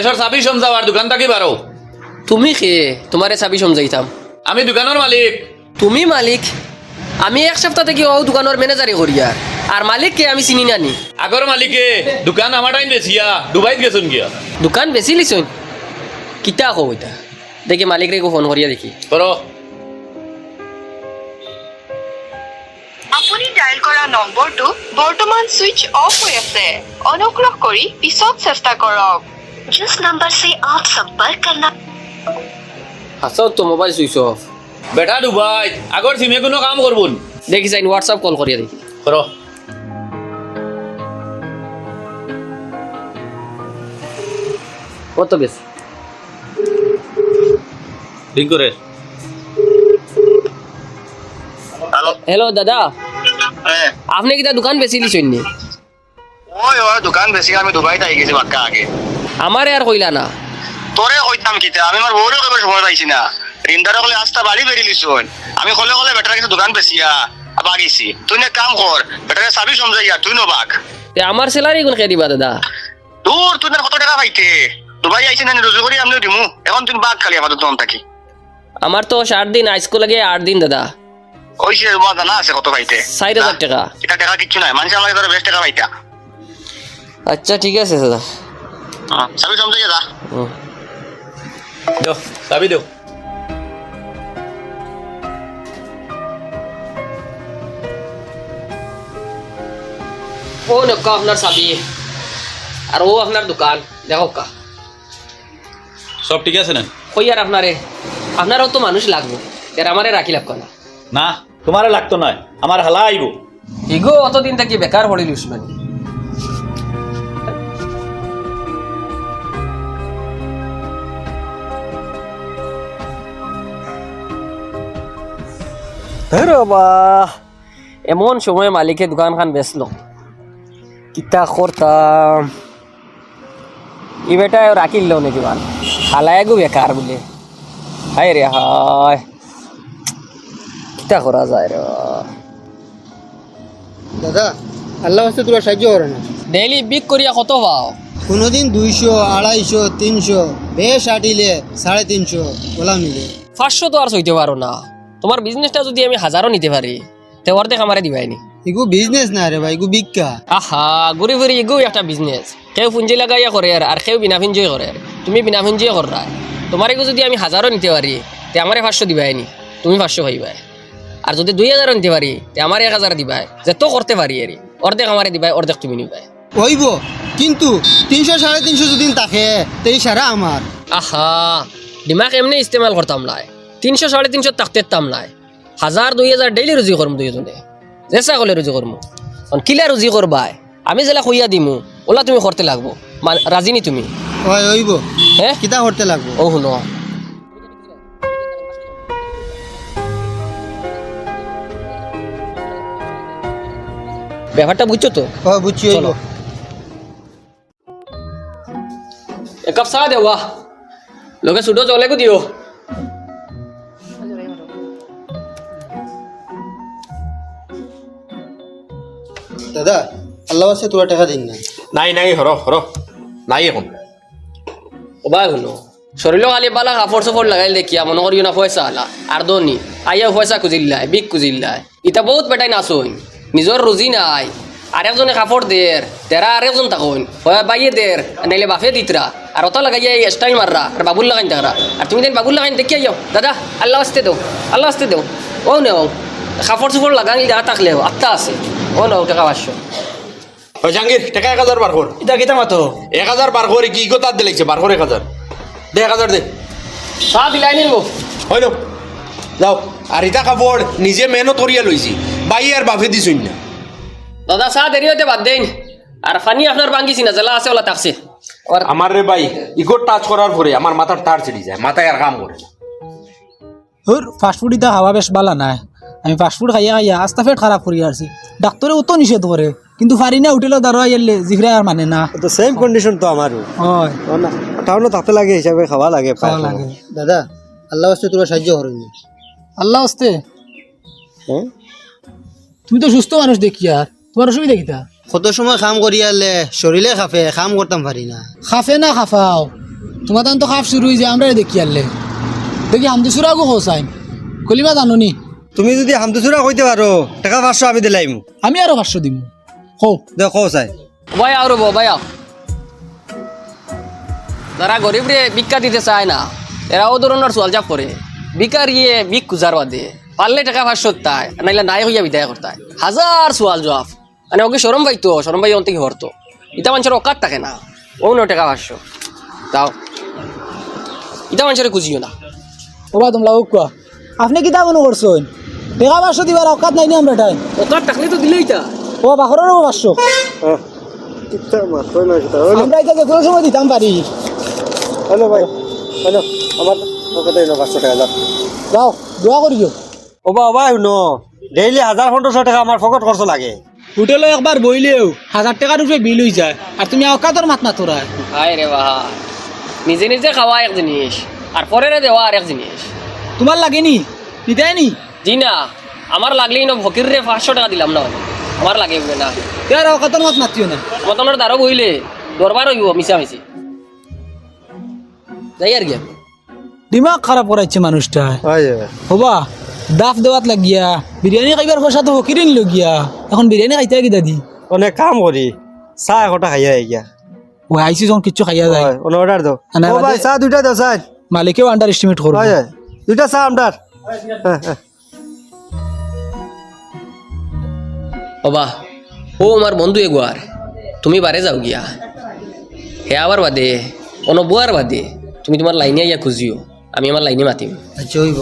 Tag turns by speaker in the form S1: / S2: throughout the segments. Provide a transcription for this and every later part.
S1: গ্যাসের চাবি সমঝাও আর দোকান থাকি বারো।
S2: তুমি খে তোমারে চাবি সমঝাইতাম।
S1: আমি দোকানের মালিক।
S2: তুমি মালিক? আমি এক সপ্তাহ থেকে ও দোকানের ম্যানেজারি করিয়া আর মালিক কে আমি চিনি নানি।
S1: আগর মালিকে দোকান আমার টাইম বেচিয়া ডুবাইত গেছুন গিয়া।
S2: দোকান বেশি লিছুন কিতা কো ওইটা দেখি মালিক রে ফোন করিয়া দেখি।
S1: করো।
S3: আপুনি ডায়াল কৰা নম্বৰটো বৰ্তমান সুইচ অফ হৈ আছে। অনুগ্ৰহ কৰি পিছত চেষ্টা কৰক। जिस नंबर से आप संपर्क करना।
S2: হাসাও তো মোবাইল সুইচ অফ।
S1: বেটা ডুবাইত আগর সিমে কোনো কাম করবুন।
S2: দেখি যাই হোয়াটসঅ্যাপ কল করিয়া দেখি।
S1: করো।
S2: কত বেশ
S1: ঠিক করে।
S2: হ্যালো দাদা,
S4: হ্যাঁ
S2: আপনি কিটা দোকান বেশি লিছুন নি?
S4: ওই দোকান বেশি আমি দুবাইত আই গেছি বাক্কা আগে।
S2: আমারে আর কইলা না।
S4: তোরে কইতাম কিতা আমি আমার বউরে কইবার সময় পাইছি না। রিন্দারে কলে আস্তা বাড়ি বেরি লিছুন। আমি কলে বেটার কাছে দোকান বেশিয়া বাগিছি। তুই না কাম কর বেটারে চাবি সমঝাইয়া তুই নো বাগ।
S2: তে আমার স্যালারি কোন কে দিবা দাদা?
S4: দূর তুই না কত টাকা পাইতে দুবাই আইছি না রোজু করি আমিও দিমু। এখন তুই বাগ খালি আমাদের দম থাকি।
S2: আমার তো 7 দিন আজকে লাগে 8 দিন দাদা।
S4: ওই সে তোমার জানা আছে কত পাইতে?
S2: 4000 টাকা।
S4: এটা টাকা কিচ্ছু নাই মানুষ আমাকে ধরে বেশ টাকা পাইতা।
S2: আচ্ছা ঠিক আছে দাদা।
S4: চাবি সমঝাইয়া যা।
S1: দাও চাবি দাও।
S2: ও নক্কা আপনার চাবি আর ও আপনার দোকান দেখো কা
S1: সব ঠিক আছে না?
S2: কই আর আপনারও তো মানুষ লাগবে এর আমারে রাখি লাগবে না।
S1: না তোমারে লাগতো নয় আমার হালা আইব।
S2: ইগো অতদিন থেকে বেকার পড়ে লিস মানে। এমন সময় মালিকে দোকান খান বেচলো কিতা করতাম। ই বেটা রাখিল নাকি ভাল হালায় গো বেকার বলে। হায় রে হায় কিতা করা যায় রে।
S5: দাদা আল্লাহ হচ্ছে তোরা সাহায্য করে না।
S2: ডেইলি বিক করিয়া কত পাও?
S5: কোনোদিন 200, 250, 300 বেশ আটিলে 350 ওলা মিলে।
S2: 500 তো আর সইতে পারো না। তোমার বিজনেসটা যদি আমি 1000ও নিতে পারি তে অর্ধেক আমারে দিবাইনি।
S5: এগু বিজনেস না রে ভাই, এগু বিক্কা।
S2: আহা ঘুরি ফিরি এগো একটা বিজনেস। কেউ পুঞ্জি লাগাইয়া করে আর কেউ বিনা পুঞ্জিয়ে করে। তুমি বিনা পুঞ্জিয়ে কররা। তোমার এগো যদি আমি 1000ও নিতে পারি তে আমারে 500 দিবাইনি, তুমি 500 পাইবাই। আর যদি 2000ও নিতে পারি তে আমার 1000 দিবাই। যে তো করতে পারি এরি অর্ধেক আমারে দিবাই, অর্ধেক তুমি নিবাই।
S5: হইব কিন্তু 300, 350 যদি থাকে তেই সারা আমার।
S2: আহা দিমাগ এমনি ইস্তেমাল করতাম নাই। 300, 350 থাকতেতাম নাই। 1000, 2000 ডেইলি রুজি করম দুইজনে। জেসা কলে রুজি করমু। কিলা রুজি করবাই আমি জেলা কইয়া দিমু ওলা তুমি করতে লাগবো। রাজি নি তুমি?
S5: হয় হইব।
S2: হ্যাঁ
S5: কিতা করতে লাগবো?
S2: ও শুনো ব্যাপারটা বুঝছো তো?
S5: হয় বুঝছি হইব।
S2: চলো এক কাপ চা দেওয়া লোকে সুটো চলে কো দিও।
S5: দাদা আল্লাহ হচ্ছে তোরা টাকা দিন না।
S1: নাই নাই হর হর নাই এখন।
S2: ওবা শুনো শরীর খালি বালা কাপড় চাপড় লাগাই দেখিয়া মনে করিও না পয়সা আলা আর দনি আইয়া পয়সা খুঁজিল্লাই বিক খুঁজিল্লাই। ইটা বহুত বেটাই নাচইন নিজর রুজি নাই। আরেকজনে কাপড় দের তেরা আরেকজন থাকুন বাইয়ে দের নাইলে বাফে দিতরা আর অত লাগাইয়া স্টাইল মাররা আর বাবুল লাগাইন থাকরা। আর তুমি দেন বাবুল লাগাইন দেখিয়া যাও দাদা আল্লাহ আসতে দেও, আল্লাহ আসতে দেও। ও নেও কাপড় চোপড় লাগাই জায়গা থাকলেও আত্মা আছে। ও নেও টাকা 500।
S1: ওই জাহাঙ্গীর টাকা 1000 বার কর।
S5: এটা কিতা মাতো
S1: 1000 বার করে কি গো তার দিলাইছে বার করে 1000 দে 1000 দে।
S2: চা দিলাই নিব
S1: হইল যাও। আর ইটা কাপড় নিজে মেহনত করিয়া লইছি বাই আর বাফে দিছুন না।
S2: দাদা চা দেরি হতে বাদ দেন। আর ফানি আপনার ভাঙ্গিছি না জেলা আছে ওলা থাকছে।
S1: আমার রে ভাই ইগো টাচ করার পরে আমার মাথার তার ছিড়ি যায়, মাথায় আর কাম করে না।
S6: ওর ফাস্টফুড ইতা খাওয়া বেশ বালা নাই। আমি ফাস্টফুড খাইয়া খাইয়া আস্তা পেট খারাপ করি আসছি। ডাক্তারে অত নিষেধ করে কিন্তু পারি না উঠিলেও দাঁড়া এলে জিভরে আর মানে না।
S7: তো সেম কন্ডিশন তো আমারও
S6: হয়
S7: টাউনে থাকতে লাগে হিসাবে খাওয়া লাগে
S6: খাওয়া লাগে।
S5: দাদা আল্লাহ হচ্ছে তোরা সাহায্য করেন।
S6: আল্লাহ হস্তে
S7: হ্যাঁ
S6: তুমি তো সুস্থ মানুষ দেখিয়া তোমার অসুবিধা কিতা?
S5: কত সময় কাম করিয়া এলে শরীরে খাফে কাম করতাম পারি না।
S6: খাফে না খাফাও তোমার তো খাপ শুরু হয়েছে আমরা দেখি আনলে দেখি হামদুসুরাগো হোসাইন কলিবা জানো নি
S7: তুমি যদি হামদুসুরা কইতে পারো টাকা 500 আমি দিলাইম
S6: আমি আরো 500 দিব হো
S7: দেখো চাই
S2: ভাই আর ভাই যারা গরিব রে ভিক্ষা দিতে চায় না এরাও ধরনের সোয়াল জাপ করে ভিকার ইয়ে ভিক গুজার বাদে পারলে টাকা 500 তাই নাইলে নাই হইয়া বিদায় করতায় হাজার সোয়াল জবাব মানে ওকে শরম পাইতো শরম পাই অন্তে কি হরতো ইটা মানুষের অকাত থাকে না ও ন টাকা 500 তাও ইটা মানুষের খুঁজিও না
S6: ওবা তোমরা কোয়া আপনি কিতা মনে করছেন টাকা 500 দিবার অকাত নাই নি আমরা টাইম
S2: অকাত থাকলে তো দিলেই তা
S6: ও বাখরের 500
S7: টিকটা মাত্র না এটা
S6: আমরা এটা যে কোনো সময় দিতাম পারি
S7: হ্যালো ভাই হ্যালো আমার পকেটে 500 টাকা দাও
S6: যাও দোয়া করিও
S7: ওবা নো ডেইলি 1500 টাকা আমার পকেট খরচ লাগে
S6: হোটেলে একবার বইলেও 1000 টাকার উপরে বিল হয়ে যায় আর তুমি অকাতর মাত না তোরা
S2: হায় রে বাহা নিজে নিজে খাওয়া এক জিনিস আর পরে দেওয়া আর এক জিনিস
S6: তোমার লাগেনি নিতাই নি
S2: জি না আমার লাগলেই না ফকির রে 500 টাকা দিলাম না আমার লাগে না
S6: তার অকাতর মাত মাতিও না
S2: মতনের দ্বারা বইলে দরবার হইব মিশামিশি যাই আর কি
S6: দিমাগ খারাপ করাইছে মানুষটা
S7: হয়
S6: হবা দাফ দেওয়াত লাগিয়া বিরিয়ানি খাইবার পয়সা তো ফকিরে নিল গিয়া এখন বিরিয়ানি খাইতে কি দাদি
S7: অনেক কাম করি চা একটা খাইয়া গিয়া
S6: ও আইসি যখন কিচ্ছু খাইয়া যায়
S7: হয় অন অর্ডার দাও
S6: না,
S7: ও ভাই
S6: বাদে-
S7: চা দুইটা দাও চা
S6: মালিকেও আন্ডার এস্টিমেট করবো
S7: হয় হয় দুইটা চা আমদার হ্যাঁ
S2: বাবা ও আমার বন্ধু এগুয়ার তুমি বারে যাও গিয়া হে আবার বাদে অনবুয়ার বাদে তুমি তোমার লাইনে ইয়া খুঁজিও আমি আমার লাইনে মাতিম
S5: আচ্ছা হইব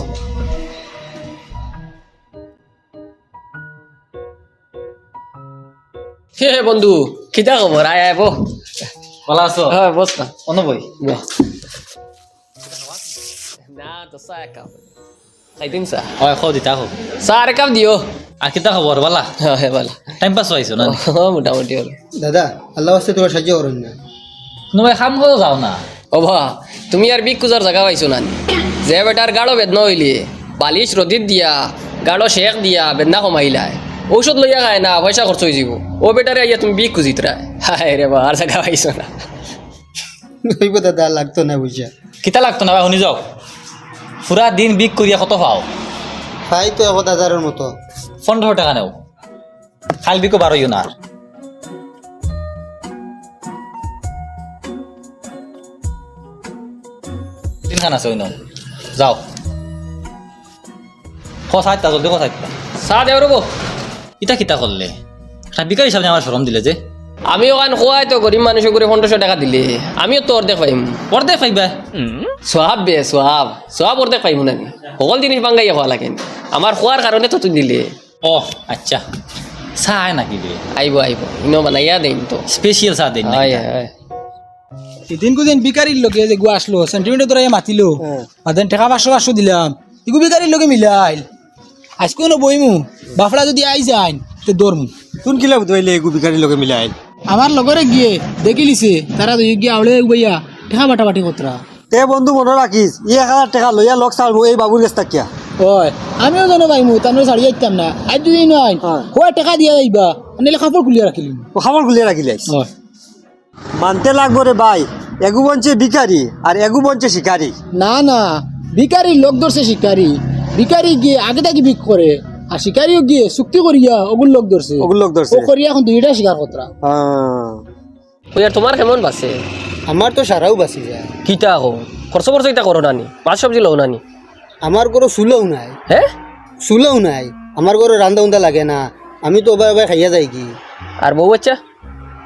S2: হে বন্ধু কিতা খবর আয় আয় বো
S8: ভালো আছো
S2: হ্যাঁ বস না
S8: অনবই
S2: বহ। না তো চা এক কাপ খাইতিন চা
S8: হয় খাও দিতা হোক
S2: চা আর এক কাপ দিও
S8: আর কিতা খবর বালা
S2: হ্যাঁ হ্যাঁ ভালো
S8: টাইম পাস হয়েছো না
S2: মোটামুটি হলো
S5: দাদা আল্লাহ আস্তে তোমার সাহায্য করুন না
S8: তুমি কাম করো যাও না
S2: ও ভা তুমি আর বিক কুজার জায়গা পাইছো না যে বেটার গাড়ো বেদনা হইলে বালিশ রদিত দিয়া গাড়ো শেখ দিয়া বেদনা কমাইলায় ঔষধ লইয়া খায় না পয়সা খরচ হয়ে যাব ও বেটারে আইয়া তুমি বিক কুজিত রায় হায় রে বা আর জায়গা পাইছো না
S5: হইব দাদা লাগতো না বুঝা
S8: কিতা লাগতো না ভাই শুনি যাও পুরা দিন বিক করিয়া কত পাও
S5: পাই তো 1000 মতো
S8: 15 টাকা নেও খাল বিকো বারোইও না আর তিনখান আছে ওই নাও যাও খসাইতা জলদি খসাইতা
S2: চা দেও রব
S8: ইটা কিতা করলে একটা বিকার হিসাবে আমার সরম দিলে যে
S2: আমি ওখান খোয়াই তো গরিব মানুষ করে 1500 টাকা দিলে আমিও তো অর্ধেক পাইম
S8: পর্দে পাইবা
S2: সোহাব বে সোহাব সোহাব অর্ধেক পাইম না সকল জিনিস বাঙ্গাইয়া খোয়া লাগে আমার খোয়ার কারণে তো তুই দিলে
S8: ও আচ্ছা চাহ আয় নাকি রে
S2: আইব আইব ইনো বানাইয়া দেন তো
S8: স্পেশাল চাহ দিন
S2: হয় হয়
S6: এদিন কুদিন বিকারির লোকে যে গুয়া আসলো সেন্টিমিটার ধরে মাতিলো মাতেন টাকা 500 দিলাম ইগু বিকারির লোকে মিলাইল আজকে কোনো বইমু বাফড়া যদি আই যাই তো দৌড়মু
S7: কোন কিলা দইলে এগু বিকারি লগে মিলাই
S6: আমার লগরে গিয়ে দেখি লিছে তারা দুই গিয়ে আওড়ে বইয়া টাকা বাটাবাটি কতরা
S7: তে বন্ধু মনে রাখিস 1000 টাকা লইয়া লক চালবো এই বাবুর কাছ তাকিয়া
S6: ওই আমিও জানো পাইমু তার ছাড়িয়ে যাইতাম না আজ যদি নয় হয় টাকা দিয়া যাইবা নাহলে কাপড় খুলিয়া রাখিলিম
S7: ও খাবার খুলিয়া রাখিলাইস
S6: ওই
S7: মানতে লাগবো রে ভাই এগু বঞ্চে ভিখারি আর এগু বঞ্চে শিকারি
S6: না না ভিকারি লোক ধরছে শিকারি ভিকারি গিয়ে আগে থাকি বিক করে আর শিকারিও গিয়ে চুক্তি করিয়া ওগুলো লোক ধরছে
S7: ওগুলো লোক ধরছে
S6: ও করিয়া এখন দুইটা শিকার কতরা
S2: ওই আর তোমার কেমন বাসে
S5: আমার তো সারাও বাঁচি যায়
S2: কিতা হো খরচ খরচ ইটা করো নানি মাছ সবজি লও নানি
S5: আমার কোনো চুলও নাই
S2: হ্যাঁ
S5: চুলও নাই আমার ঘরে রান্দা উন্দা লাগে না আমি তো ওবাই খাইয়া যাই কি
S2: আর বউ বাচ্চা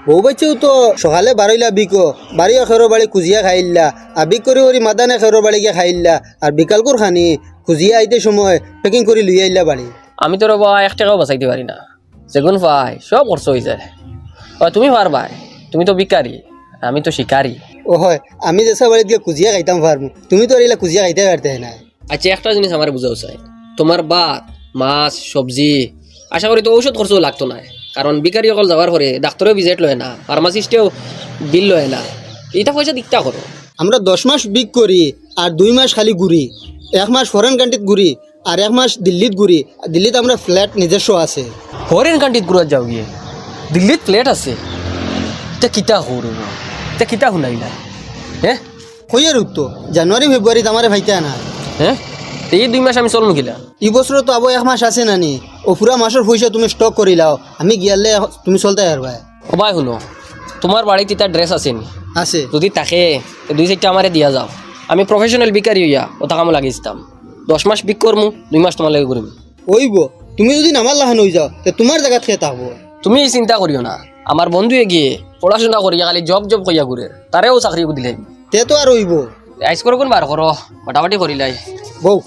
S5: বউ বাচ্চাও তো সকালে বারইলা বিকো বাড়িও খেরো বাড়ি খুঁজিয়া খাইল্লা আর বিক করে করি মাদানে খেরো বাড়ি গিয়ে খাইল্লা আর বিকাল কর খানি খুঁজিয়া আইতে সময় পেকিং করে লুই আইলা বাড়ি
S2: আমি তো রবা 1 টাকাও বাঁচাইতে পারি না যেগুন পাই সব খরচ হয়ে যায় ও তুমি পারবা তুমি তো বিকারি আমি তো শিকারি
S5: ও হয় আমি যেসা বাড়ি গিয়ে খুঁজিয়া খাইতাম পারবো তুমি তো এলা খুঁজিয়া খাইতে পারতে না
S2: আচ্ছা একটা জিনিস আমার বুঝাও চাই তোমার ভাত মাছ সবজি আশা করি তো ঔষধ খরচও লাগতো না কারণ বিকারি অকল যাওয়ার পরে ডাক্তারেও ভিজিট লয় না ফার্মাসিস্টেও বিল লয় না এটা পয়সা দিকটা করো
S5: আমরা 10 মাস বিক করি আর 2 মাস খালি ঘুরি 1 মাস ফরেন কান্ট্রিত ঘুরি আর 1 মাস দিল্লিত ঘুরি দিল্লিত আমরা ফ্ল্যাট নিজস্ব আছে
S2: ফরেন কান্ট্রিত ঘুরাত যাও গিয়ে দিল্লিত ফ্লেট আছে এটা কিতা হরু এটা কিতা শুনাই না হ্যাঁ
S5: কইয়ের উত্তর জানুয়ারি ফেব্রুয়ারিত আমারে ভাইতে আনা
S2: হ্যাঁ এই 2 মাস আমি চলমু কিলা
S5: এই বছর তো আবো 1 মাস আছে নানি ও পুরা মাসের পয়সা তুমি স্টক করি লাও আমি গিয়ালে তুমি চলতে পারবা
S2: ও ভাই শুনো তোমার বাড়িতে তার ড্রেস আছে নি
S5: আছে
S2: যদি তাকে 2-4টা আমারে দিয়া যাও আমি প্রফেশনাল বিকারি হইয়া ওটা কামে লাগিয়েছিলাম 10 মাস বিক করমু 2 মাস তোমার লাগে করিম
S5: ওইব তুমি যদি নামার লাহান হয়ে যাও তে তোমার জায়গা খেয়ে থাকবো
S2: তুমি এই চিন্তা করিও না আমার বন্ধুয়ে গিয়ে পড়াশোনা করিয়া খালি জব কইয়া ঘুরে তারেও চাকরি দিলে
S5: তে তো আর হইব
S2: আইস করো কোন বার করো মোটামুটি করিলাই
S5: বউ